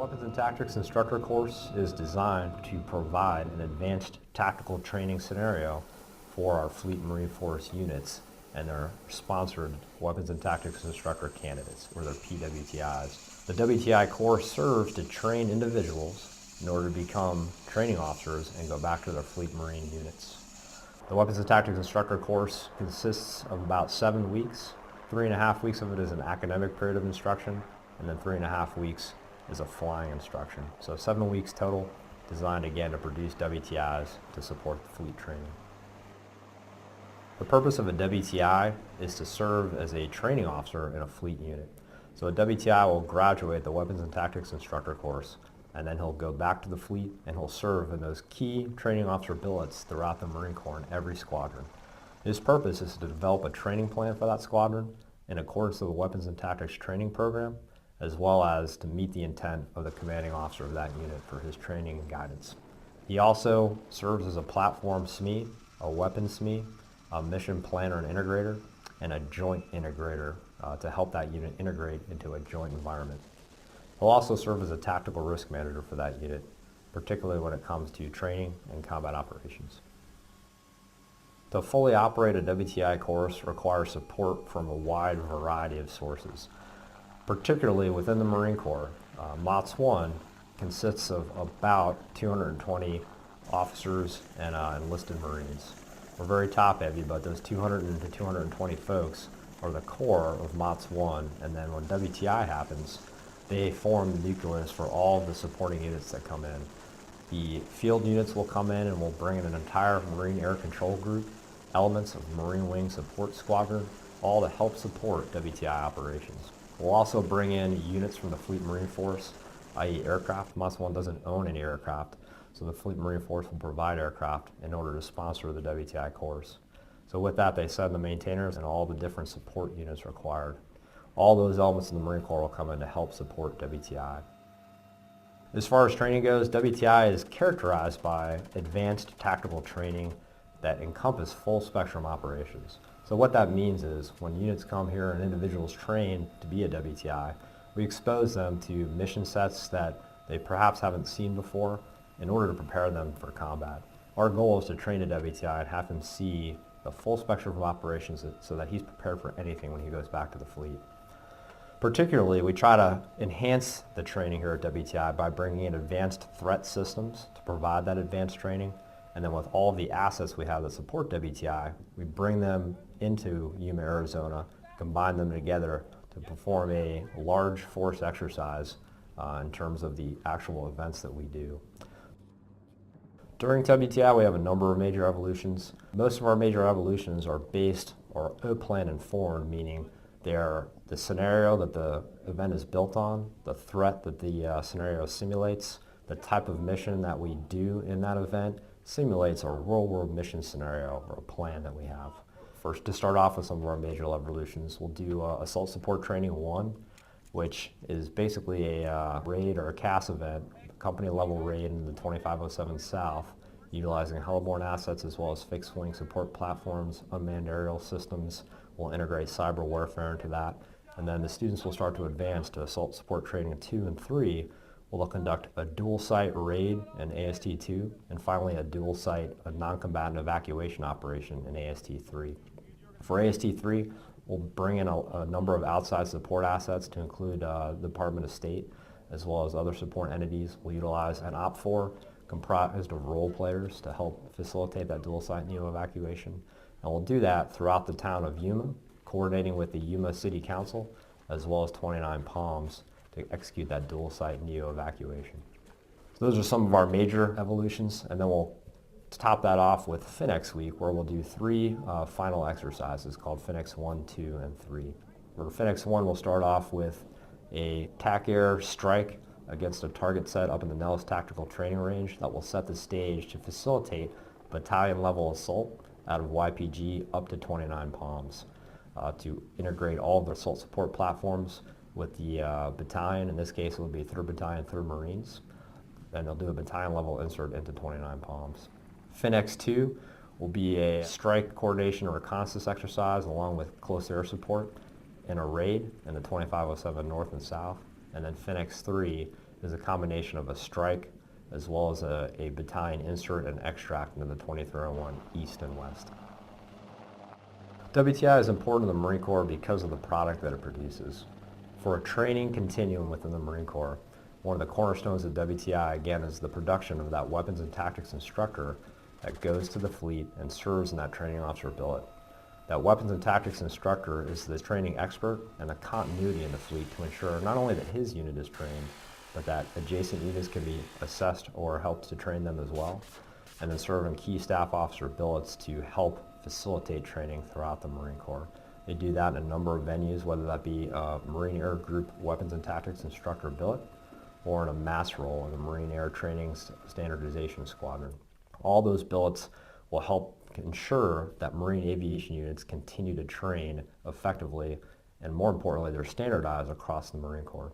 Weapons and Tactics Instructor course is designed to provide an advanced tactical training scenario for our Fleet Marine Force units and their sponsored Weapons and Tactics Instructor candidates, or their PWTIs. The WTI course serves to train individuals in order to become training officers and go back to their Fleet Marine units. The Weapons and Tactics Instructor course consists of about 7 weeks. 3.5 weeks of it is an academic period of instruction, and then 3.5 weeks is a flying instruction. So 7 weeks total, designed again to produce WTIs to support the fleet training. The purpose of a WTI is to serve as a training officer in a fleet unit. So a WTI will graduate the Weapons and Tactics Instructor course, and then he'll go back to the fleet and he'll serve in those key training officer billets throughout the Marine Corps in every squadron. His purpose is to develop a training plan for that squadron in accordance with the Weapons and Tactics training program, as well as to meet the intent of the commanding officer of that unit for his training and guidance. He also serves as a platform SME, a weapons SME, a mission planner and integrator, and a joint integrator to help that unit integrate into a joint environment. He'll also serve as a tactical risk manager for that unit, particularly when it comes to training and combat operations. To fully operate a WTI course requires support from a wide variety of sources. Particularly within the Marine Corps, MOTS 1 consists of about 220 officers and enlisted Marines. We're very top heavy, but those 200 to 220 folks are the core of MOTS 1, and then when WTI happens, they form the nucleus for all of the supporting units that come in. The field units will come in and we'll bring in an entire Marine Air Control Group, elements of Marine Wing Support Squadron, all to help support WTI operations. We'll also bring in units from the Fleet Marine Force, i.e. aircraft. MOTS 1 doesn't own any aircraft, so the Fleet Marine Force will provide aircraft in order to sponsor the WTI course. So with that, they send the maintainers and all the different support units required. All those elements in the Marine Corps will come in to help support WTI. As far as training goes, WTI is characterized by advanced tactical training that encompass full spectrum operations. So what that means is when units come here and individuals train to be a WTI, we expose them to mission sets that they perhaps haven't seen before in order to prepare them for combat. Our goal is to train a WTI and have him see the full spectrum of operations so that he's prepared for anything when he goes back to the fleet. Particularly, we try to enhance the training here at WTI by bringing in advanced threat systems to provide that advanced training. And then with all of the assets we have that support WTI, we bring them into Yuma, Arizona, combine them together to perform a large force exercise in terms of the actual events that we do. During WTI, we have a number of major evolutions. Most of our major evolutions are based or O-plan informed, meaning they're the scenario that the event is built on, the threat that the scenario simulates, the type of mission that we do in that event simulates a real-world mission scenario or a plan that we have. First, to start off with some of our major evolutions, we'll do Assault Support Training 1, which is basically a raid or a CAS event, company-level raid in the 2507 South, utilizing heliborne assets as well as fixed-wing support platforms, unmanned aerial systems. We'll integrate cyber warfare into that, and then the students will start to advance to Assault Support Training 2 and 3, where they'll conduct a dual-site raid in AST2, and finally a dual-site, a non-combatant evacuation operation in AST3. For AST3, we'll bring in a number of outside support assets to include the Department of State, as well as other support entities. We'll utilize an OPFOR comprised of role players to help facilitate that dual-site NEO evacuation. And we'll do that throughout the town of Yuma, coordinating with the Yuma City Council, as well as 29 Palms, to execute that dual-site NEO evacuation. So those are some of our major evolutions, and then we'll top that off with FINEX Week, where we'll do 3 final exercises called FINEX 1, 2, and 3. For FINEX 1, we'll start off with a TAC Air strike against a target set up in the Nellis Tactical Training Range that will set the stage to facilitate battalion-level assault out of YPG up to 29 Palms to integrate all of the assault support platforms with the battalion. In this case, it would be 3rd Battalion, 3rd Marines. Then they'll do a battalion-level insert into 29 Palms. FINEX 2 will be a strike coordination and reconnaissance exercise along with close air support in a raid in the 2507 North and South. And then FINEX 3 is a combination of a strike as well as a battalion insert and extract into the 2301 East and West. WTI is important to the Marine Corps because of the product that it produces. For a training continuum within the Marine Corps, one of the cornerstones of WTI, again, is the production of that weapons and tactics instructor that goes to the fleet and serves in that training officer billet. That weapons and tactics instructor is the training expert and the continuity in the fleet to ensure not only that his unit is trained, but that adjacent units can be assessed or helped to train them as well, and then serve in key staff officer billets to help facilitate training throughout the Marine Corps. They do that in a number of venues, whether that be a Marine Air Group Weapons and Tactics Instructor billet or in a mass role in the Marine Air Training Standardization Squadron. All those billets will help ensure that Marine aviation units continue to train effectively, and more importantly, they're standardized across the Marine Corps.